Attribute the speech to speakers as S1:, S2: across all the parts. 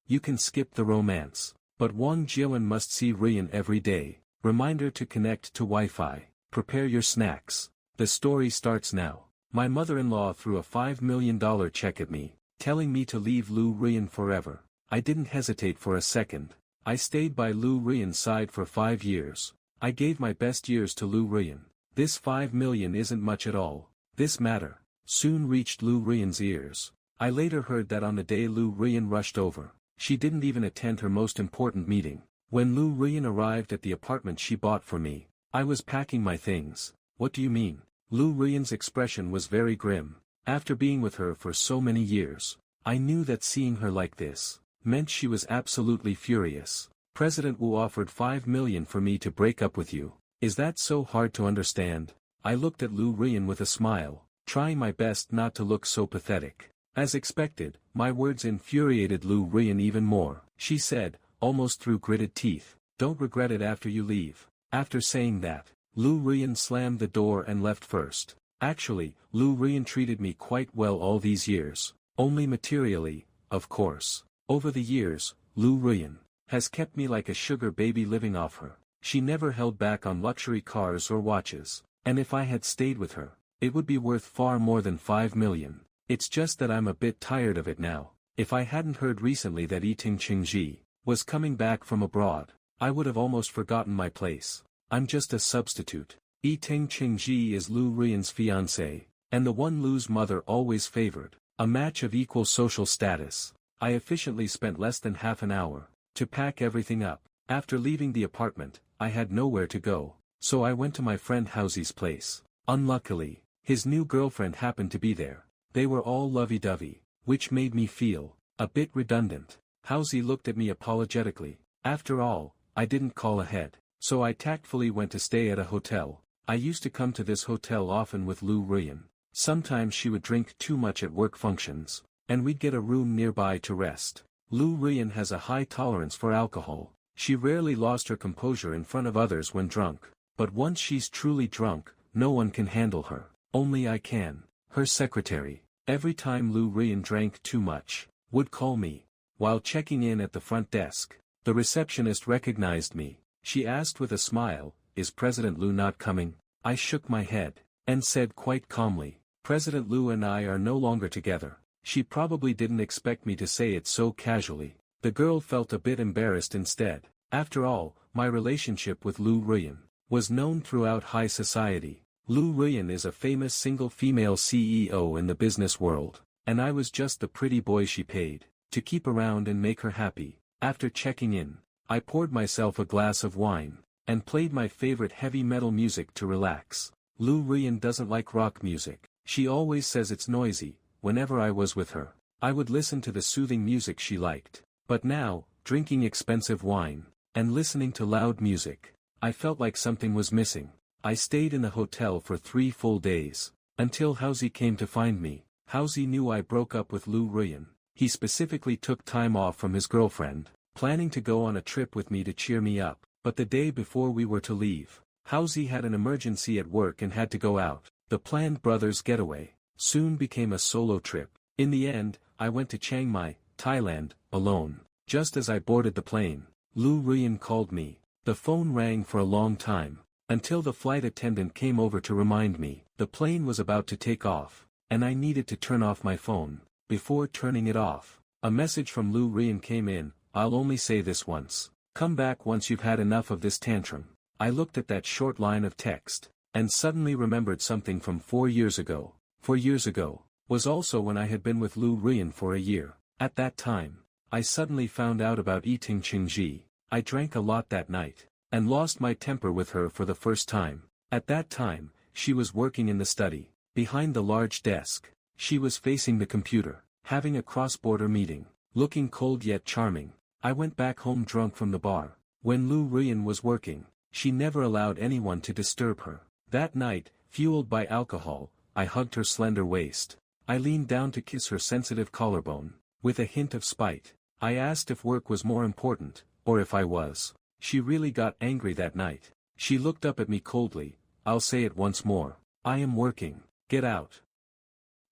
S1: you can skip the romance. But Wang Jiawen must see Ryan every day. Reminder to connect to Wi-Fi. Prepare your snacks. The story starts now. My mother-in-law threw a $5 million check at me, telling me to leave Lu Ryan forever. I didn't hesitate for a second. I stayed by Lu Ryan's side for 5 years. I gave my best years to Lu Ryan. This $5 million isn't much at all. This matter soon reached Lu Ryan's ears. I later heard that on the day Lu Ryan rushed over, she didn't even attend her most important meeting. When Lu Ryan arrived at the apartment she bought for me, I was packing my things. What do you mean? Lu Ryan's expression was very grim. After being with her for so many years, I knew that seeing her like this meant she was absolutely furious. President Wu offered $5 million for me to break up with you. Is that so hard to understand? I looked at Lu Ryan with a smile, trying my best not to look so pathetic. As expected, my words infuriated Lu Ryan even more. She said, almost through gritted teeth, "Don't regret it after you leave." After saying that, Lu Ryan slammed the door and left first. Actually, Lu Ryan treated me quite well all these years. Only materially, of course. Over the years, Lu Ryan has kept me like a sugar baby living off her. She never held back on luxury cars or watches. And if I had stayed with her, it would be worth far more than $5 million. It's just that I'm a bit tired of it now. If I hadn't heard recently that Yiting Qingji was coming back from abroad, I would have almost forgotten my place. I'm just a substitute. Yiting Qingji is Lu Ryan's fiancé, and the one Lu's mother always favored. A match of equal social status. I efficiently spent less than half an hour to pack everything up. After leaving the apartment, I had nowhere to go, so I went to my friend Housy's place. Unluckily, his new girlfriend happened to be there. They were all lovey-dovey, which made me feel a bit redundant. Housy looked at me apologetically. After all, I didn't call ahead, so I tactfully went to stay at a hotel. I used to come to this hotel often with Lu Ryan. Sometimes she would drink too much at work functions, and we'd get a room nearby to rest. Lu Ryan has a high tolerance for alcohol. She rarely lost her composure in front of others when drunk, but once she's truly drunk, no one can handle her. Only I can. Her secretary, every time Lu Ryan drank too much, would call me. While checking in at the front desk, the receptionist recognized me. She asked with a smile, "Is President Lu not coming?" I shook my head, and said quite calmly, "President Lu and I are no longer together." She probably didn't expect me to say it so casually. The girl felt a bit embarrassed instead. After all, my relationship with Lu Ryan was known throughout high society. Lu Ryan is a famous single female CEO in the business world, and I was just the pretty boy she paid to keep around and make her happy. After checking in, I poured myself a glass of wine, and played my favorite heavy metal music to relax. Lu Ryan doesn't like rock music. She always says it's noisy. Whenever I was with her, I would listen to the soothing music she liked. But now, drinking expensive wine, and listening to loud music, I felt like something was missing. I stayed in the hotel for 3 full days, until Housy came to find me. Housy knew I broke up with Lu Ryan. He specifically took time off from his girlfriend, planning to go on a trip with me to cheer me up. But the day before we were to leave, Housy had an emergency at work and had to go out. The planned brothers' getaway soon became a solo trip. In the end, I went to Chiang Mai, Thailand, alone. Just as I boarded the plane, Lu Ryan called me. The phone rang for a long time, until the flight attendant came over to remind me the plane was about to take off, and I needed to turn off my phone. Before turning it off, a message from Lu Ryan came in. "I'll only say this once. Come back once you've had enough of this tantrum." I looked at that short line of text, and suddenly remembered something from 4 years ago. 4 years ago was also when I had been with Lu Ryan for a year. At that time, I suddenly found out about Yiting Qingji. I drank a lot that night, and lost my temper with her for the first time. At that time, she was working in the study. Behind the large desk, she was facing the computer, having a cross-border meeting, looking cold yet charming. I went back home drunk from the bar. When Lu Ryan was working, she never allowed anyone to disturb her. That night, fueled by alcohol, I hugged her slender waist. I leaned down to kiss her sensitive collarbone. With a hint of spite, I asked if work was more important, or if I was. She really got angry that night. She looked up at me coldly. "I'll say it once more. I am working. Get out."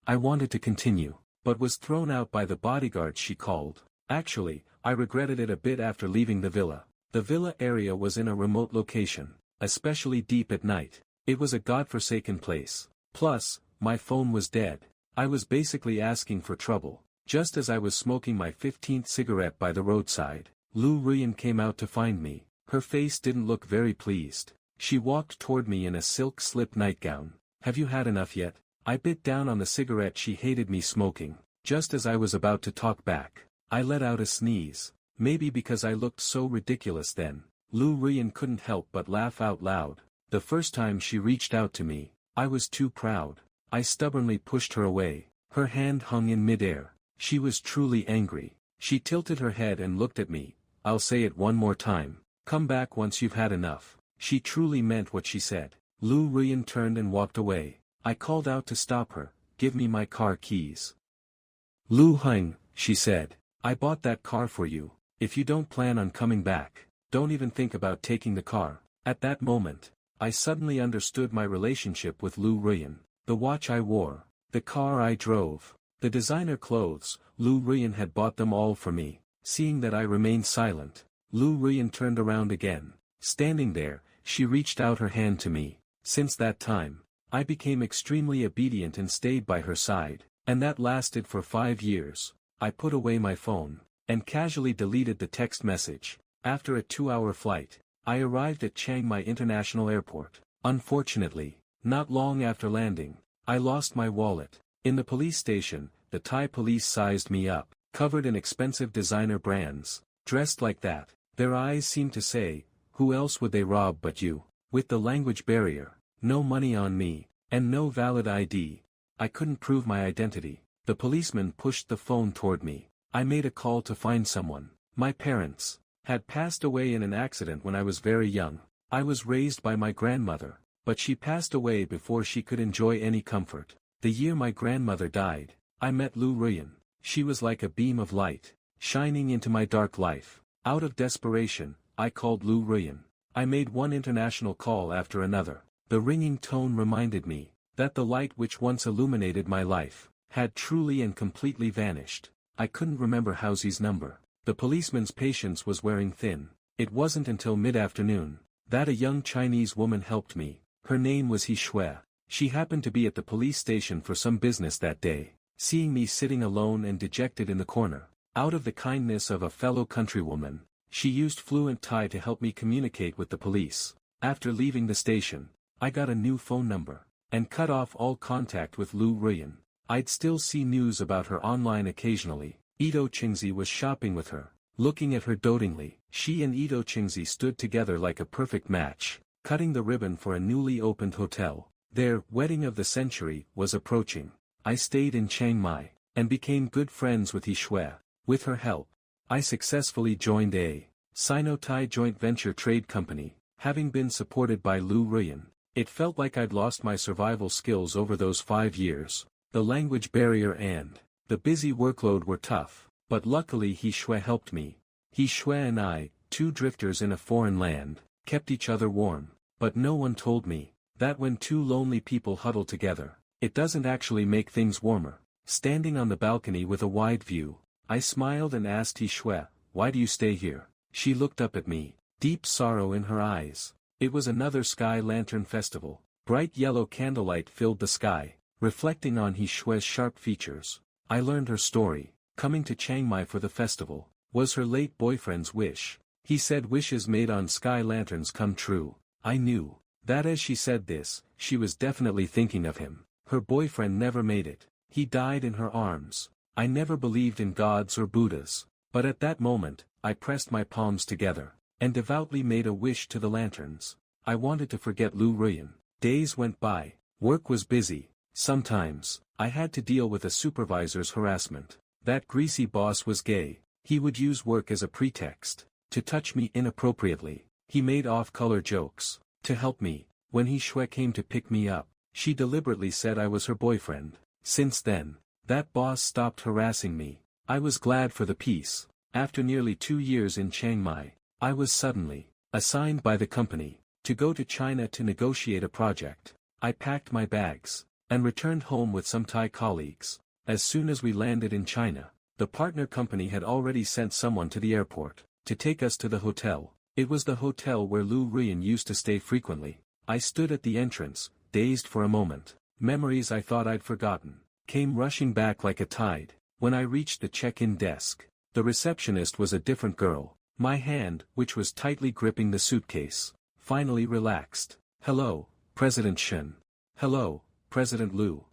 S1: I wanted to continue, but was thrown out by the bodyguard she called. Actually, I regretted it a bit after leaving the villa. The villa area was in a remote location, especially deep at night. It was a godforsaken place. Plus, my phone was dead. I was basically asking for trouble. Just as I was smoking my 15th cigarette by the roadside, Lu Ruyan came out to find me. Her face didn't look very pleased. She walked toward me in a silk slip nightgown. "Have you had enough yet?" I bit down on the cigarette she hated me smoking. Just as I was about to talk back, I let out a sneeze. Maybe because I looked so ridiculous then, Lu Ruyan couldn't help but laugh out loud. The first time she reached out to me, I was too proud. I stubbornly pushed her away. Her hand hung in midair. She was truly angry. She tilted her head and looked at me. "I'll say it one more time. Come back once you've had enough." She truly meant what she said. Lu Ruyan turned and walked away. I called out to stop her. "Give me my car keys." "Lu Heng," she said, "I bought that car for you. If you don't plan on coming back, don't even think about taking the car." At that moment, I suddenly understood my relationship with Lu Ruyan. The watch I wore, the car I drove, the designer clothes, Lu Ruyan had bought them all for me. Seeing that I remained silent, Lu Ruyan turned around again. Standing there, she reached out her hand to me. Since that time, I became extremely obedient and stayed by her side, and that lasted for 5 years. I put away my phone, and casually deleted the text message. After a 2-hour flight, I arrived at Chiang Mai International Airport. Unfortunately, not long after landing, I lost my wallet. In the police station, the Thai police sized me up, covered in expensive designer brands. Dressed like that, their eyes seemed to say, "Who else would they rob but you?" With the language barrier, no money on me, and no valid ID, I couldn't prove my identity. The policeman pushed the phone toward me. I made a call to find someone. My parents had passed away in an accident when I was very young. I was raised by my grandmother, but she passed away before she could enjoy any comfort. The year my grandmother died, I met Lu Ruyan. She was like a beam of light, shining into my dark life. Out of desperation, I called Lu Ruyan. I made one international call after another. The ringing tone reminded me that the light which once illuminated my life had truly and completely vanished. I couldn't remember Housy's number. The policeman's patience was wearing thin. It wasn't until mid-afternoon that a young Chinese woman helped me. Her name was He Shui. She happened to be at the police station for some business that day. Seeing me sitting alone and dejected in the corner, out of the kindness of a fellow countrywoman, she used fluent Thai to help me communicate with the police. After leaving the station, I got a new phone number, and cut off all contact with Lu Ruyan. I'd still see news about her online occasionally. Ito Chingzi was shopping with her, looking at her dotingly. She and Ito Chingzi stood together like a perfect match, cutting the ribbon for a newly opened hotel. Their wedding of the century was approaching. I stayed in Chiang Mai, and became good friends with He Shui. With her help, I successfully joined a Sino-Thai joint venture trade company, having been supported by Lu Ruyan. It felt like I'd lost my survival skills over those 5 years. The language barrier and the busy workload were tough, but luckily He Shui helped me. He Shui and I, 2 drifters in a foreign land, kept each other warm, but no one told me that when 2 lonely people huddle together, it doesn't actually make things warmer. Standing on the balcony with a wide view, I smiled and asked He Shui, "Why do you stay here?" She looked up at me, deep sorrow in her eyes. It was another Sky Lantern Festival. Bright yellow candlelight filled the sky, reflecting on He Shui's sharp features. I learned her story. Coming to Chiang Mai for the festival was her late boyfriend's wish. He said wishes made on sky lanterns come true. I knew that as she said this, she was definitely thinking of him. Her boyfriend never made it. He died in her arms. I never believed in gods or Buddhas, but at that moment, I pressed my palms together, and devoutly made a wish to the lanterns. I wanted to forget Lu Ruyan. Days went by. Work was busy. Sometimes, I had to deal with a supervisor's harassment. That greasy boss was gay. He would use work as a pretext to touch me inappropriately. He made off-color jokes. To help me, when He Shui came to pick me up, she deliberately said I was her boyfriend. Since then, that boss stopped harassing me. I was glad for the peace. After nearly 2 years in Chiang Mai, I was suddenly assigned by the company to go to China to negotiate a project. I packed my bags and returned home with some Thai colleagues. As soon as we landed in China, The partner company had already sent someone to the airport, to take us to the hotel. It was the hotel where Lu Ruyan used to stay frequently. I stood at the entrance, dazed for a moment. Memories I thought I'd forgotten came rushing back like a tide. When I reached the check-in desk, the receptionist was a different girl. My hand, which was tightly gripping the suitcase, finally relaxed. "Hello, President Shen." "Hello, President Lu."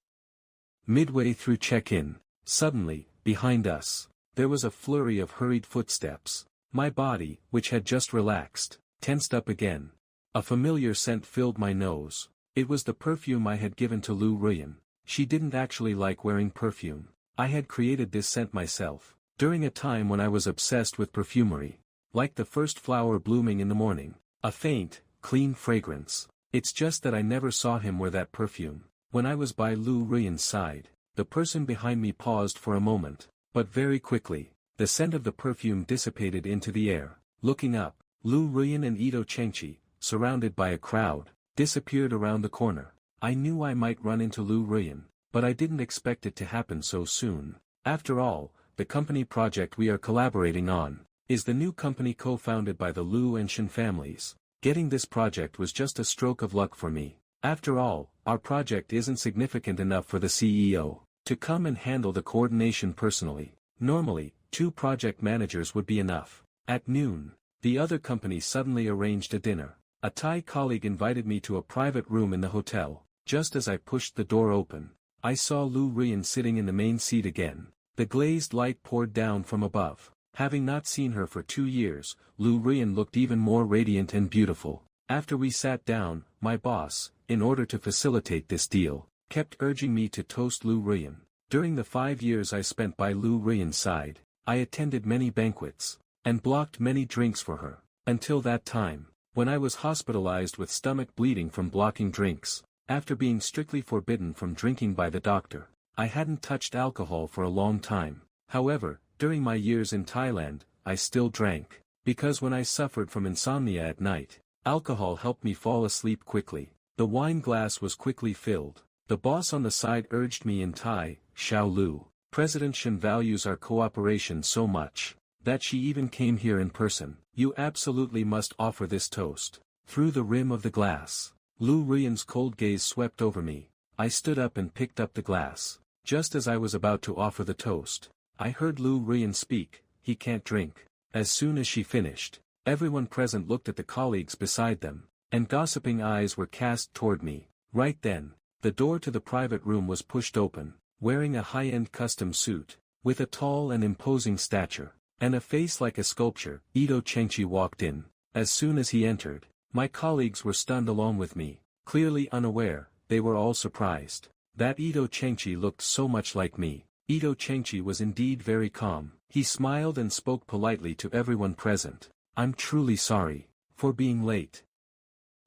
S1: Midway through check-in, suddenly, behind us, there was a flurry of hurried footsteps. My body, which had just relaxed, tensed up again. A familiar scent filled my nose. It was the perfume I had given to Lu Ruyan. She didn't actually like wearing perfume. I had created this scent myself, during a time when I was obsessed with perfumery. Like the first flower blooming in the morning. A faint, clean fragrance. It's just that I never saw him wear that perfume. When I was by Lu Ruyan's side, the person behind me paused for a moment, but very quickly, the scent of the perfume dissipated into the air. Looking up, Lu Ruyan and Ito Chengchi, surrounded by a crowd, disappeared around the corner. I knew I might run into Lu Ruyan, but I didn't expect it to happen so soon. After all, the company project we are collaborating on is the new company co-founded by the Lu and Shen families. Getting this project was just a stroke of luck for me. After all, our project isn't significant enough for the CEO to come and handle the coordination personally. Normally, 2 project managers would be enough. At noon, the other company suddenly arranged a dinner. A Thai colleague invited me to a private room in the hotel. Just as I pushed the door open, I saw Lu Ruyan sitting in the main seat again. The glazed light poured down from above. Having not seen her for 2 years, Lu Ruyan looked even more radiant and beautiful. After we sat down, my boss, in order to facilitate this deal, kept urging me to toast Lu Ruyan. During the 5 years I spent by Lu Ruyan's side, I attended many banquets, and blocked many drinks for her. Until that time, when I was hospitalized with stomach bleeding from blocking drinks. After being strictly forbidden from drinking by the doctor, I hadn't touched alcohol for a long time. However, during my years in Thailand, I still drank, because when I suffered from insomnia at night, alcohol helped me fall asleep quickly. The wine glass was quickly filled. The boss on the side urged me in Thai, "Xiao Lu, President Shen values our cooperation so much, that she even came here in person. You absolutely must offer this toast." Through the rim of the glass, Lu Ruyan's cold gaze swept over me. I stood up and picked up the glass. Just as I was about to offer the toast, I heard Lu Ruyan speak, "He can't drink." As soon as she finished, everyone present looked at the colleagues beside them, and gossiping eyes were cast toward me. Right then, the door to the private room was pushed open. Wearing a high-end custom suit, with a tall and imposing stature, and a face like a sculpture, Ito Chengchi walked in. As soon as he entered, my colleagues were stunned along with me. Clearly unaware, they were all surprised that Ito Chengchi looked so much like me. Ito Chengchi was indeed very calm. He smiled and spoke politely to everyone present. "I'm truly sorry for being late."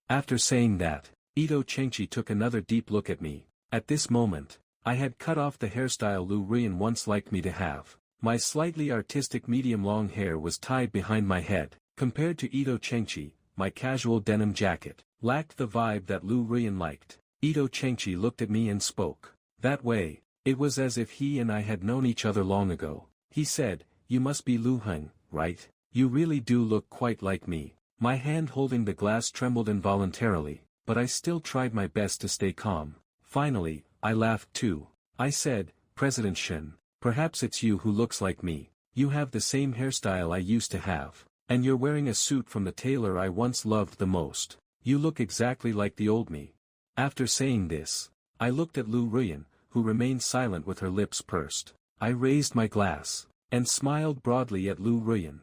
S1: After saying that, Ito Chengchi took another deep look at me. At this moment, I had cut off the hairstyle Lu Ruyan once liked me to have. My slightly artistic medium-long hair was tied behind my head. Compared to Ito Chengchi, my casual denim jacket lacked the vibe that Lu Ruyan liked. Ito Chengchi looked at me and spoke. That way, it was as if he and I had known each other long ago. He said, "You must be Lu Heng, right? You really do look quite like me." My hand holding the glass trembled involuntarily, but I still tried my best to stay calm. Finally, I laughed too. I said, "President Shen, perhaps it's you who looks like me. You have the same hairstyle I used to have, and you're wearing a suit from the tailor I once loved the most. You look exactly like the old me." After saying this, I looked at Lu Ruyan, who remained silent with her lips pursed. I raised my glass, and smiled broadly at Lu Ruyan.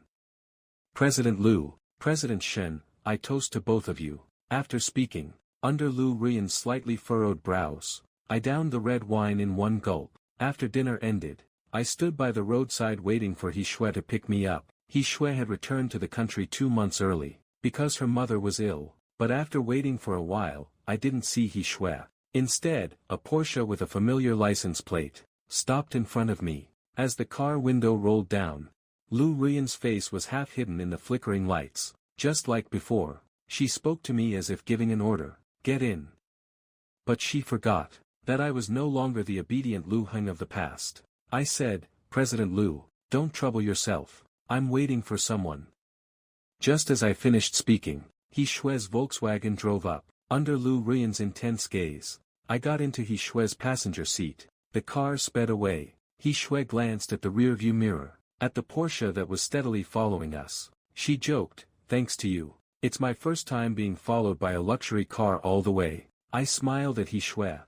S1: "President Lu, President Shen, I toast to both of you." After speaking, under Lu Ruyan's slightly furrowed brows, I downed the red wine in one gulp. After dinner ended, I stood by the roadside waiting for He Shui to pick me up. He Shui had returned to the country 2 months early, because her mother was ill, but after waiting for a while, I didn't see He Shui. Instead, a Porsche with a familiar license plate stopped in front of me. As the car window rolled down, Lu Ruyan's face was half hidden in the flickering lights. Just like before, she spoke to me as if giving an order, "Get in." But she forgot that I was no longer the obedient Lu Heng of the past. I said, President Lu, don't trouble yourself. I'm waiting for someone. Just as I finished speaking, He Shui's Volkswagen drove up. Under Lu Ruian's intense gaze, I got into He Shui's passenger seat. The car sped away. He Shui glanced at the rearview mirror, at the Porsche that was steadily following us. She joked, thanks to you. It's my first time being followed by a luxury car all the way. I smiled at He Shui.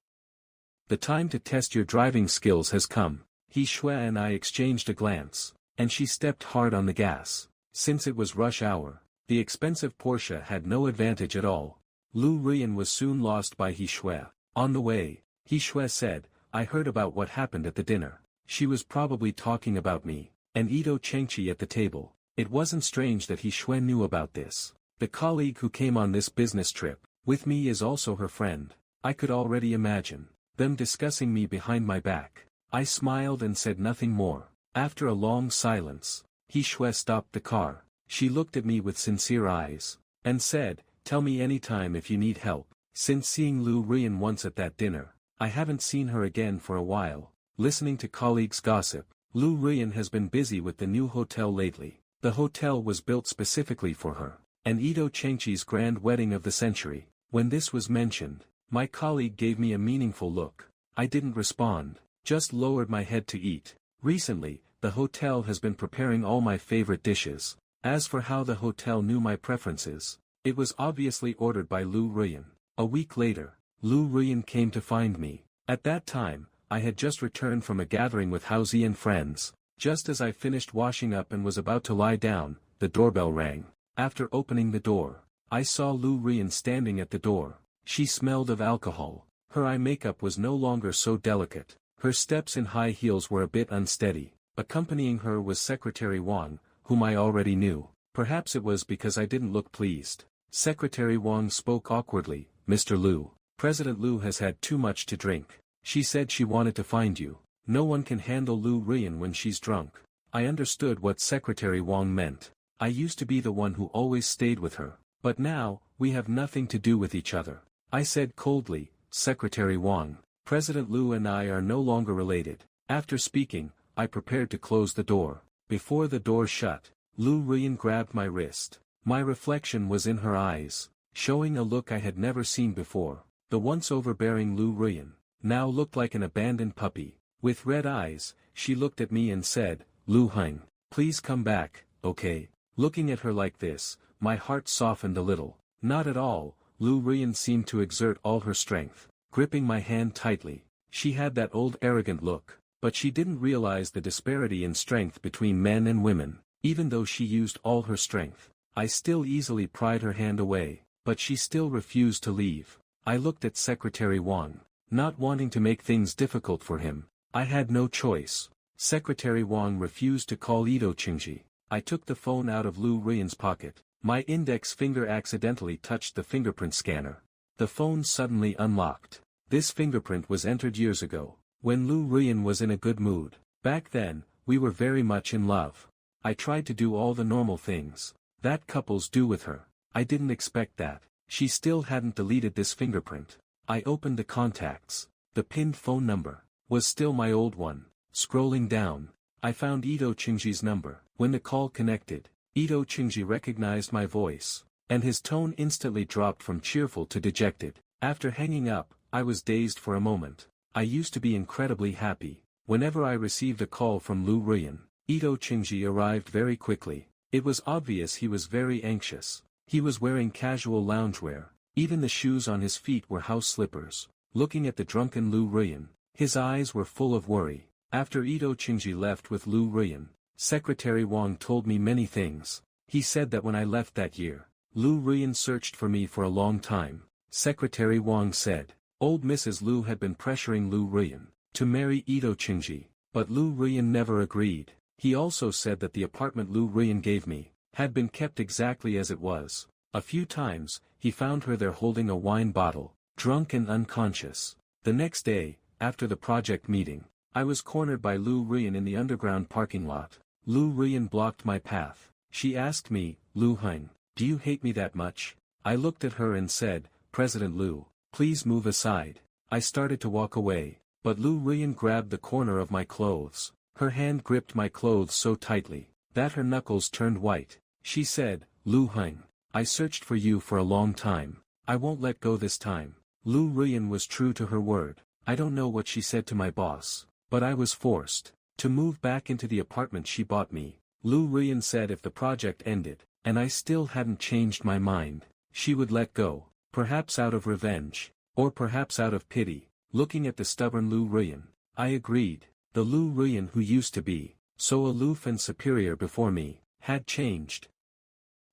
S1: The time to test your driving skills has come. He Shui and I exchanged a glance, and she stepped hard on the gas. Since it was rush hour, the expensive Porsche had no advantage at all. Lu Ruian was soon lost by He Shui. On the way, He Shui said, I heard about what happened at the dinner. She was probably talking about me, and Ito Chengchi at the table. It wasn't strange that He Shui knew about this. The colleague who came on this business trip with me is also her friend. I could already imagine them discussing me behind my back. I smiled and said nothing more. After a long silence, He Shui stopped the car. She looked at me with sincere eyes, and said, tell me anytime if you need help. Since seeing Lu Ruian once at that dinner, I haven't seen her again for a while. Listening to colleagues gossip, Lu Ruian has been busy with the new hotel lately. The hotel was built specifically for her, and Ito Chengchi's grand wedding of the century. When this was mentioned, my colleague gave me a meaningful look. I didn't respond, just lowered my head to eat. Recently, the hotel has been preparing all my favorite dishes. As for how the hotel knew my preferences, it was obviously ordered by Lu Ruian. A week later, Lu Ruian came to find me. At that time, I had just returned from a gathering with Haozi and friends. Just as I finished washing up and was about to lie down, the doorbell rang. After opening the door, I saw Lu Ruian standing at the door. She smelled of alcohol. Her eye makeup was no longer so delicate. Her steps in high heels were a bit unsteady. Accompanying her was Secretary Wang, whom I already knew. Perhaps it was because I didn't look pleased. Secretary Wang spoke awkwardly, Mr. Lu. President Lu has had too much to drink. She said she wanted to find you. No one can handle Lu Ruian when she's drunk. I understood what Secretary Wang meant. I used to be the one who always stayed with her. But now, we have nothing to do with each other. I said coldly, Secretary Wang, President Lu and I are no longer related. After speaking, I prepared to close the door. Before the door shut, Lu Ruian grabbed my wrist. My reflection was in her eyes, showing a look I had never seen before. The once overbearing Lu Ruian now looked like an abandoned puppy. With red eyes, she looked at me and said, Lu Heng, please come back, okay? Looking at her like this, my heart softened a little. Not at all. Lu Ruian seemed to exert all her strength, gripping my hand tightly. She had that old arrogant look, but she didn't realize the disparity in strength between men and women. Even though she used all her strength, I still easily pried her hand away, but she still refused to leave. I looked at Secretary Wang, not wanting to make things difficult for him. I had no choice. Secretary Wang refused to call Ito Chengchi. I took the phone out of Lu Ruian's pocket. My index finger accidentally touched the fingerprint scanner. The phone suddenly unlocked. This fingerprint was entered years ago, when Lu Ruian was in a good mood. Back then, we were very much in love. I tried to do all the normal things that couples do with her. I didn't expect that she still hadn't deleted this fingerprint. I opened the contacts. The pinned phone number was still my old one. Scrolling down, I found Ito Chengji's number. When the call connected, Ito Chengji recognized my voice, and his tone instantly dropped from cheerful to dejected. After hanging up, I was dazed for a moment. I used to be incredibly happy. Whenever I received a call from Lu Ruian, Ito Chengji arrived very quickly. It was obvious he was very anxious. He was wearing casual loungewear. Even the shoes on his feet were house slippers. Looking at the drunken Lu Ruian, his eyes were full of worry. After Ito Chengji left with Lu Ruian, Secretary Wang told me many things. He said that when I left that year, Lu Ruian searched for me for a long time. Secretary Wang said, old Mrs. Lu had been pressuring Lu Ruian to marry Ito Chengji, but Lu Ruian never agreed. He also said that the apartment Lu Ruian gave me had been kept exactly as it was. A few times, he found her there holding a wine bottle, drunk and unconscious. The next day, after the project meeting, I was cornered by Lu Ruian in the underground parking lot. Lu Ruian blocked my path. She asked me, Lu Heng, do you hate me that much? I looked at her and said, President Lu, please move aside. I started to walk away, but Lu Ruian grabbed the corner of my clothes. Her hand gripped my clothes so tightly, that her knuckles turned white. She said, "Lu Heng, I searched for you for a long time. I won't let go this time." Lu Ruyan was true to her word. I don't know what she said to my boss, but I was forced to move back into the apartment she bought me. Lu Ruyan said if the project ended, and I still hadn't changed my mind, she would let go, perhaps out of revenge, or perhaps out of pity. Looking at the stubborn Lu Ruyan, I agreed. The Lu Ruyan who used to be so aloof and superior before me had changed.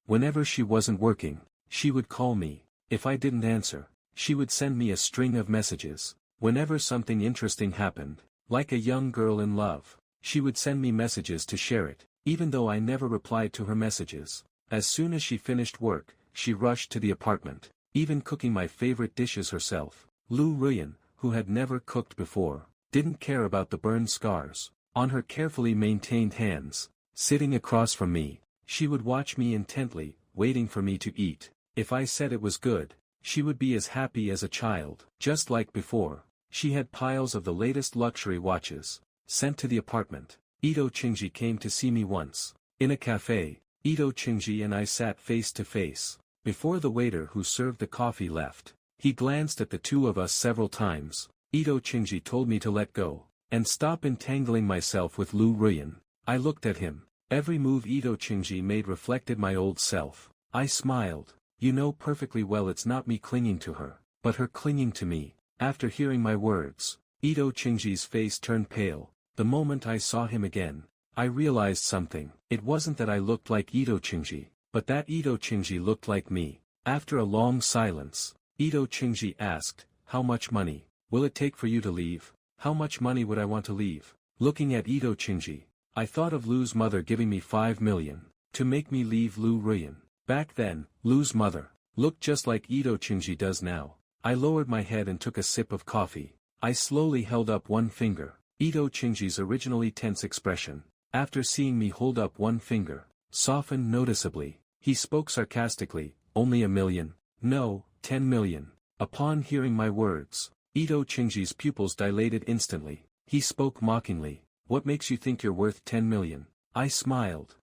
S1: Whenever she wasn't working, she would call me. If I didn't answer, she would send me a string of messages. Whenever something interesting happened, like a young girl in love, she would send me messages to share it, even though I never replied to her messages. As soon as she finished work, she rushed to the apartment, even cooking my favorite dishes herself. Lu Ruyan, who had never cooked before, didn't care about the burned scars on her carefully maintained hands. Sitting across from me, she would watch me intently, waiting for me to eat. If I said it was good, she would be as happy as a child. Just like before, she had piles of the latest luxury watches sent to the apartment. Ito Chingji came to see me once. In a cafe, Ito Chingji and I sat face to face. Before the waiter who served the coffee left, he glanced at the two of us several times. Ito Chingji told me to let go, and stop entangling myself with Lu Ruyan. I looked at him. Every move Ito Chingji made reflected my old self. I smiled. You know perfectly well it's not me clinging to her, but her clinging to me. After hearing my words, Ito Chingji's face turned pale. The moment I saw him again, I realized something. It wasn't that I looked like Ito Chingji, but that Ito Chingji looked like me. After a long silence, Ito Chingji asked, "How much money will it take for you to leave?" How much money would I want to leave? Looking at Ito Chingji, I thought of Lu's mother giving me 5 million to make me leave Lu Ruyan. Back then, Lu's mother looked just like Ito Chingji does now. I lowered my head and took a sip of coffee. I slowly held up one finger. Ito Chingji's originally tense expression, after seeing me hold up one finger, softened noticeably. He spoke sarcastically, "Only 1 million? No, 10 million. Upon hearing my words, Ito Chingji's pupils dilated instantly. He spoke mockingly, "What makes you think you're worth 10 million? I smiled.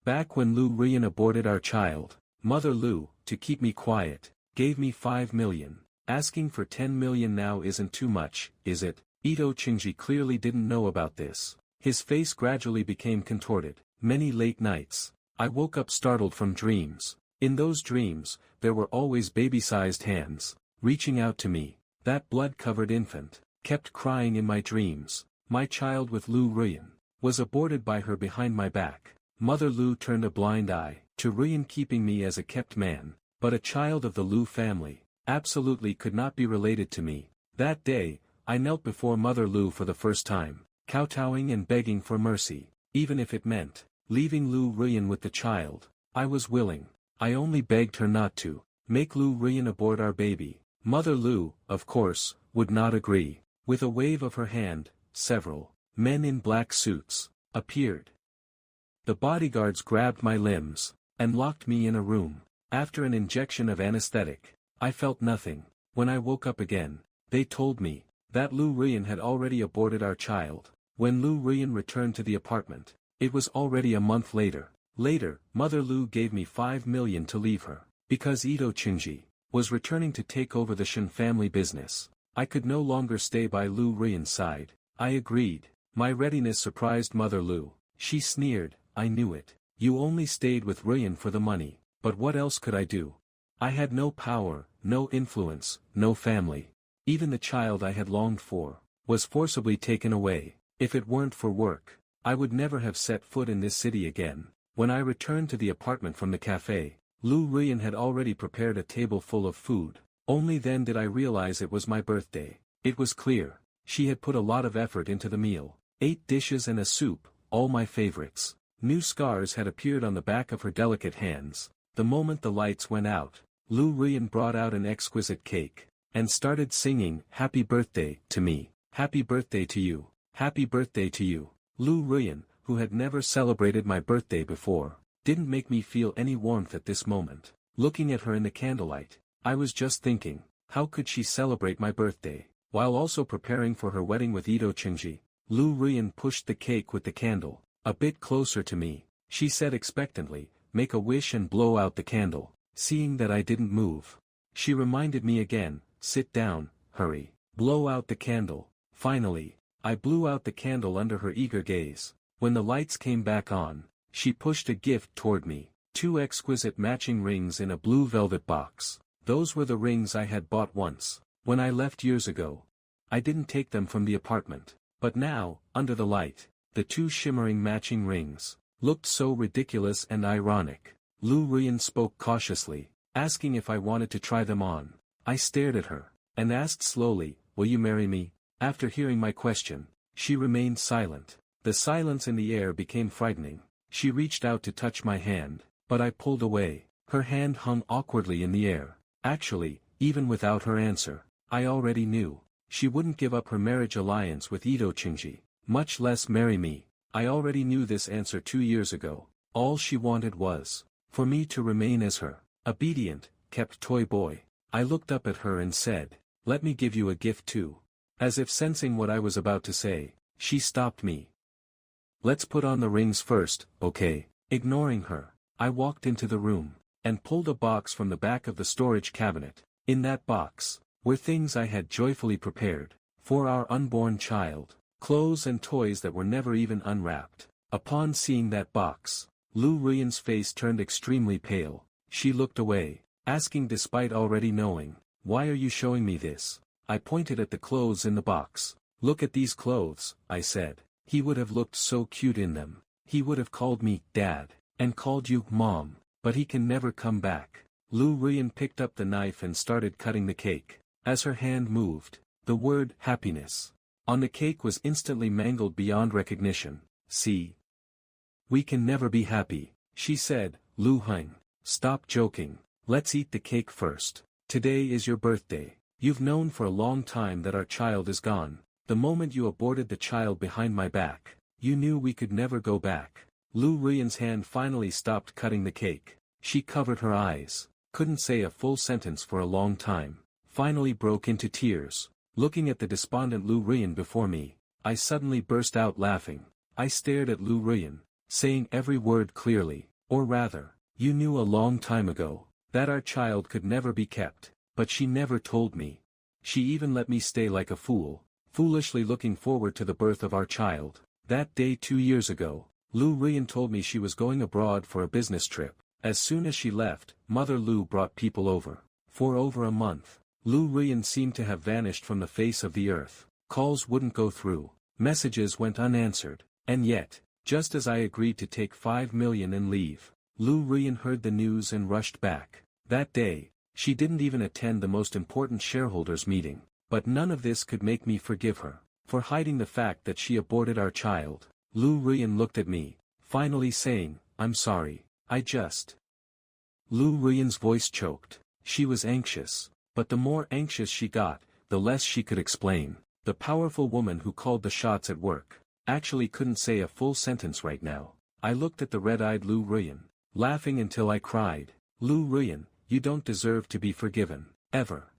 S1: Back when Lu Ruyan aborted our child, Mother Lu, to keep me quiet, gave me 5 million. Asking for 10 million now isn't too much, is it? Ito Chingji clearly didn't know about this. His face gradually became contorted. Many late nights, I woke up startled from dreams. In those dreams, there were always baby-sized hands, reaching out to me. That blood-covered infant kept crying in my dreams. My child with Lu Ruyan was aborted by her behind my back. Mother Lu turned a blind eye to Ruyan keeping me as a kept man, but a child of the Lu family absolutely could not be related to me. That day, I knelt before Mother Lu for the first time, kowtowing and begging for mercy, even if it meant leaving Lu Ruyan with the child. I was willing. I only begged her not to make Lu Ruyan abort our baby. Mother Lu, of course, would not agree. With a wave of her hand, several men in black suits appeared. The bodyguards grabbed my limbs and locked me in a room. After an injection of anesthetic, I felt nothing. When I woke up again, they told me that Lu Ruyan had already aborted our child. When Lu Ruyan returned to the apartment, it was already a month later. Later, Mother Lu gave me 5 million to leave her, because Ito Chingji was returning to take over the Shen family business. I could no longer stay by Lu Ruyan's side. I agreed. My readiness surprised Mother Lu. She sneered, "I knew it. You only stayed with Ruyan for the money, but what else could I do? I had no power, no influence, no family. Even the child I had longed for was forcibly taken away. If it weren't for work, I would never have set foot in this city again." When I returned to the apartment from the cafe, Lu Ruyan had already prepared a table full of food. Only then did I realize it was my birthday. It was clear. She had put a lot of effort into the meal. 8 dishes and a soup, all my favorites. New scars had appeared on the back of her delicate hands. The moment the lights went out, Lu Ruyan brought out an exquisite cake, and started singing, "Happy birthday," to me. "Happy birthday to you. Happy birthday to you." Lu Ruyan, who had never celebrated my birthday before, didn't make me feel any warmth at this moment. Looking at her in the candlelight, I was just thinking, how could she celebrate my birthday, while also preparing for her wedding with Ito Chingji? Lu Ruyan pushed the cake with the candle a bit closer to me. She said expectantly, "Make a wish and blow out the candle." Seeing that I didn't move, she reminded me again, "Sit down, hurry. Blow out the candle." Finally, I blew out the candle under her eager gaze. When the lights came back on, she pushed a gift toward me, 2 exquisite matching rings in a blue velvet box. Those were the rings I had bought once, when I left years ago. I didn't take them from the apartment, but now, under the light, the 2 shimmering matching rings looked so ridiculous and ironic. Lu Ruyan spoke cautiously, asking if I wanted to try them on. I stared at her, and asked slowly, "Will you marry me?" After hearing my question, she remained silent. The silence in the air became frightening. She reached out to touch my hand, but I pulled away. Her hand hung awkwardly in the air. Actually, even without her answer, I already knew. She wouldn't give up her marriage alliance with Ito Chingji, much less marry me. I already knew this answer 2 years ago. All she wanted was for me to remain as her obedient, kept toy boy. I looked up at her and said, "Let me give you a gift too." As if sensing what I was about to say, she stopped me. "Let's put on the rings first, okay?" Ignoring her, I walked into the room, and pulled a box from the back of the storage cabinet. In that box were things I had joyfully prepared for our unborn child, clothes and toys that were never even unwrapped. Upon seeing that box, Lu Ruyan's face turned extremely pale. She looked away, asking despite already knowing, "Why are you showing me this?" I pointed at the clothes in the box. "Look at these clothes," I said. "He would have looked so cute in them. He would have called me Dad, and called you Mom, but he can never come back." Lu Ruyan picked up the knife and started cutting the cake. As her hand moved, the word happiness on the cake was instantly mangled beyond recognition. "See? We can never be happy," she said. "Lu Heng, stop joking. Let's eat the cake first. Today is your birthday. You've known for a long time that our child is gone. The moment you aborted the child behind my back, you knew we could never go back." Lu Ruyan's hand finally stopped cutting the cake. She covered her eyes, couldn't say a full sentence for a long time, finally broke into tears. Looking at the despondent Lu Ruyan before me, I suddenly burst out laughing. I stared at Lu Ruyan, saying every word clearly, "Or rather, you knew a long time ago that our child could never be kept, but she never told me. She even let me stay like a fool, foolishly looking forward to the birth of our child. That day 2 years ago, Lu Ruyan told me she was going abroad for a business trip. As soon as she left, Mother Lu brought people over. For over a month, Lu Ruyan seemed to have vanished from the face of the earth. Calls wouldn't go through, messages went unanswered, and yet, just as I agreed to take 5 million and leave, Lu Ruyan heard the news and rushed back. That day, she didn't even attend the most important shareholders' meeting, but none of this could make me forgive her for hiding the fact that she aborted our child. Lu Ruyan looked at me, finally saying, "I'm sorry, I just..." Lu Ruyan's voice choked. She was anxious, but the more anxious she got, the less she could explain. The powerful woman who called the shots at work actually couldn't say a full sentence right now. I looked at the red-eyed Lu Ruyan, laughing until I cried. "Lu Ruyan, you don't deserve to be forgiven, ever."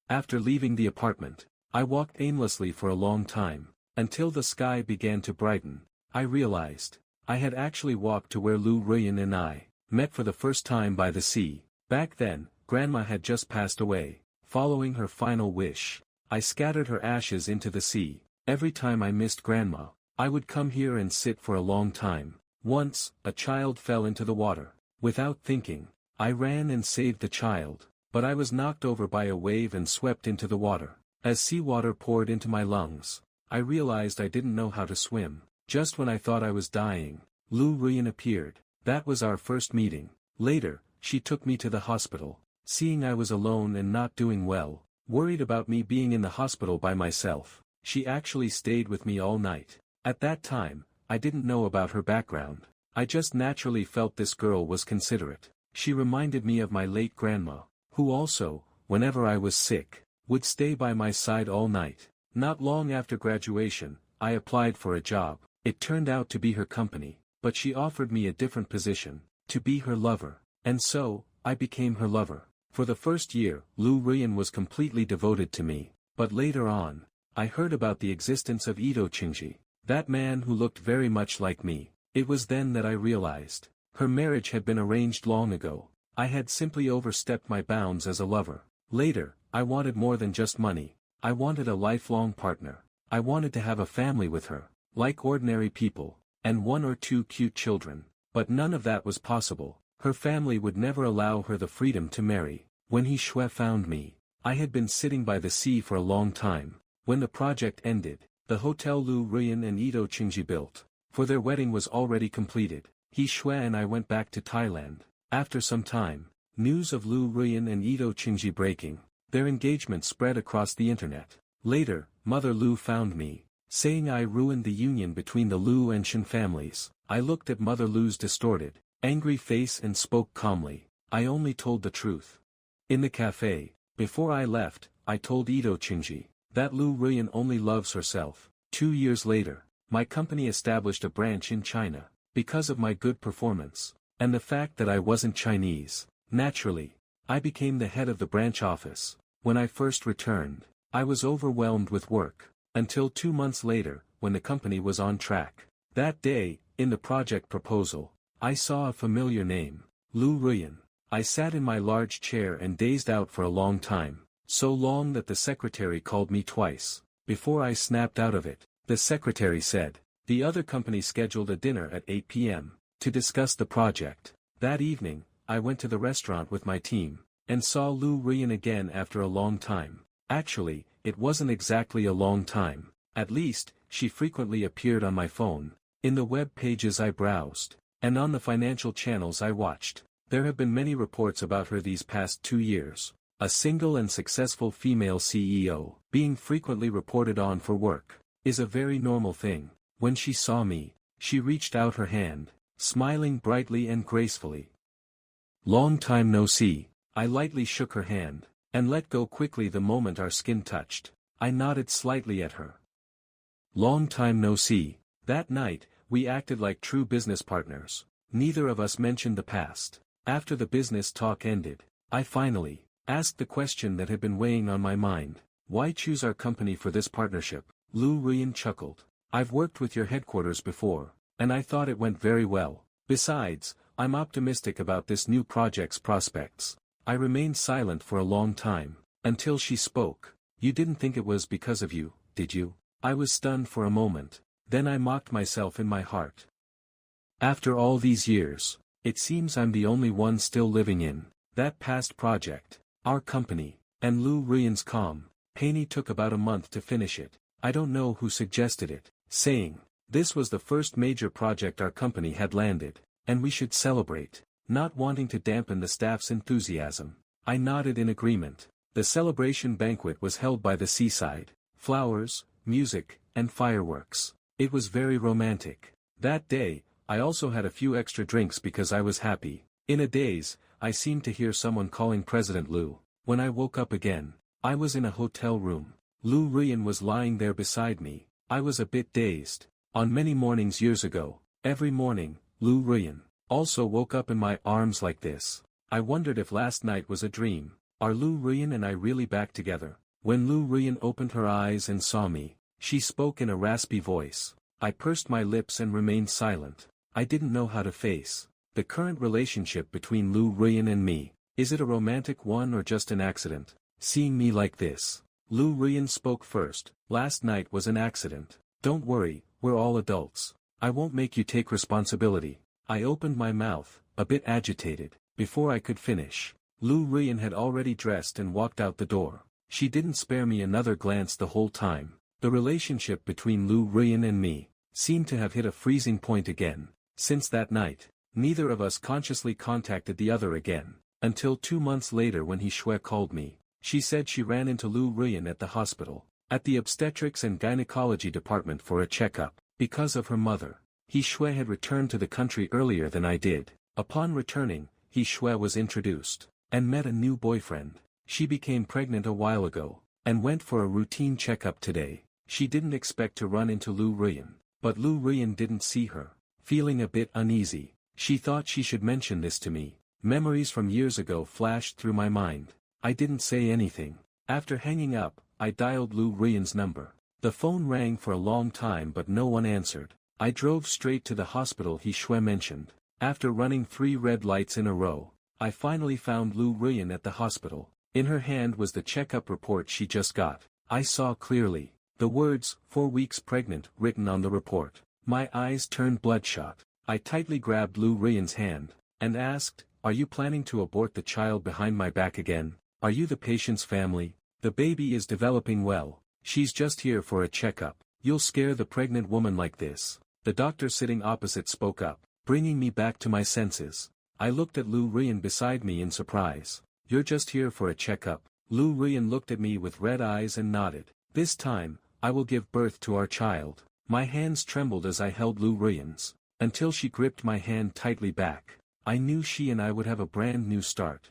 S1: After leaving the apartment, I walked aimlessly for a long time, until the sky began to brighten. I realized I had actually walked to where Lu Ruyan and I met for the first time by the sea. Back then, Grandma had just passed away. Following her final wish, I scattered her ashes into the sea. Every time I missed Grandma, I would come here and sit for a long time. Once, a child fell into the water. Without thinking, I ran and saved the child, but I was knocked over by a wave and swept into the water. As seawater poured into my lungs, I realized I didn't know how to swim. Just when I thought I was dying, Lu Ruyan appeared. That was our first meeting. Later, she took me to the hospital. Seeing I was alone and not doing well, worried about me being in the hospital by myself, she actually stayed with me all night. At that time, I didn't know about her background. I just naturally felt this girl was considerate. She reminded me of my late grandma, who also, whenever I was sick, would stay by my side all night. Not long after graduation, I applied for a job. It turned out to be her company, but she offered me a different position, to be her lover, and so, I became her lover. For the first year, Lu Ruyan was completely devoted to me, but later on, I heard about the existence of Ito Chingji, that man who looked very much like me. It was then that I realized. Her marriage had been arranged long ago. I had simply overstepped my bounds as a lover. Later, I wanted more than just money. I wanted a lifelong partner. I wanted to have a family with her, like ordinary people, and 1 or 2 cute children. But none of that was possible. Her family would never allow her the freedom to marry. When He Shui found me, I had been sitting by the sea for a long time. When the project ended, the hotel Lu Ruyan and Ito Chingji built, for their wedding was already completed. He Shui and I went back to Thailand. After some time, news of Lu Ruyan and Ito Chingji breaking, their engagement spread across the internet. Later, Mother Lu found me, saying I ruined the union between the Lu and Shen families. I looked at Mother Lu's distorted, angry face and spoke calmly. I only told the truth. In the cafe, before I left, I told Ito Chingji that Lu Ruyan only loves herself. 2 years later, my company established a branch in China. Because of my good performance, and the fact that I wasn't Chinese, naturally, I became the head of the branch office. When I first returned, I was overwhelmed with work, until 2 months later, when the company was on track. That day, in the project proposal, I saw a familiar name, Lu Ruyan. I sat in my large chair and dazed out for a long time, so long that the secretary called me twice. Before I snapped out of it, the secretary said, "The other company scheduled a dinner at 8 p.m. to discuss the project." That evening, I went to the restaurant with my team, and saw Lu Ruyan again after a long time. Actually, it wasn't exactly a long time. At least, she frequently appeared on my phone, in the web pages I browsed, and on the financial channels I watched. There have been many reports about her these past 2 years. A single and successful female CEO, being frequently reported on for work, is a very normal thing. When she saw me, she reached out her hand, smiling brightly and gracefully. "Long time no see." I lightly shook her hand, and let go quickly the moment our skin touched. I nodded slightly at her. "Long time no see." That night, we acted like true business partners. Neither of us mentioned the past. After the business talk ended, I finally asked the question that had been weighing on my mind. "Why choose our company for this partnership?" Lu Ruyan chuckled. "I've worked with your headquarters before, and I thought it went very well. Besides, I'm optimistic about this new project's prospects." I remained silent for a long time, until she spoke. "You didn't think it was because of you, did you?" I was stunned for a moment, then I mocked myself in my heart. After all these years, it seems I'm the only one still living in that past project. Our company, and Lu Ruyan's company took about a month to finish it. I don't know who suggested it, saying, this was the first major project our company had landed, and we should celebrate, not wanting to dampen the staff's enthusiasm. I nodded in agreement. The celebration banquet was held by the seaside. Flowers, music, and fireworks. It was very romantic. That day, I also had a few extra drinks because I was happy. In a daze, I seemed to hear someone calling President Lu. When I woke up again, I was in a hotel room. Lu Ruyan was lying there beside me. I was a bit dazed. On many mornings years ago, every morning, Lu Ruyan also woke up in my arms like this. I wondered if last night was a dream. Are Lu Ruyan and I really back together? When Lu Ruyan opened her eyes and saw me, she spoke in a raspy voice. I pursed my lips and remained silent. I didn't know how to face the current relationship between Lu Ruyan and me. Is it a romantic one or just an accident? Seeing me like this, Lu Ruyan spoke first. Last night was an accident. Don't worry, we're all adults. I won't make you take responsibility. I opened my mouth, a bit agitated. Before I could finish, Lu Ruyan had already dressed and walked out the door. She didn't spare me another glance the whole time. The relationship between Lu Ruyan and me seemed to have hit a freezing point again. Since that night, neither of us consciously contacted the other again, until 2 months later when He Shui called me. She said she ran into Lu Ruyan at the hospital, at the obstetrics and gynecology department for a checkup, because of her mother. He Shui had returned to the country earlier than I did. Upon returning, He Shui was introduced, and met a new boyfriend. She became pregnant a while ago, and went for a routine checkup today. She didn't expect to run into Lu Ruyan, but Lu Ruyan didn't see her. Feeling a bit uneasy, she thought she should mention this to me. Memories from years ago flashed through my mind. I didn't say anything. After hanging up, I dialed Lu Ruyan's number. The phone rang for a long time but no one answered. I drove straight to the hospital he Shui mentioned. After running 3 red lights in a row, I finally found Lu Ruyan at the hospital. In her hand was the checkup report she just got. I saw clearly the words, 4 weeks pregnant, written on the report. My eyes turned bloodshot. I tightly grabbed Lu Ruyan's hand, and asked, "Are you planning to abort the child behind my back again? Are you the patient's family? The baby is developing well. She's just here for a checkup. You'll scare the pregnant woman like this." The doctor sitting opposite spoke up, bringing me back to my senses. I looked at Lu Ruyan beside me in surprise. "You're just here for a checkup." Lu Ruyan looked at me with red eyes and nodded. "This time, I will give birth to our child." My hands trembled as I held Lu Ruyan's, until she gripped my hand tightly back. I knew she and I would have a brand new start.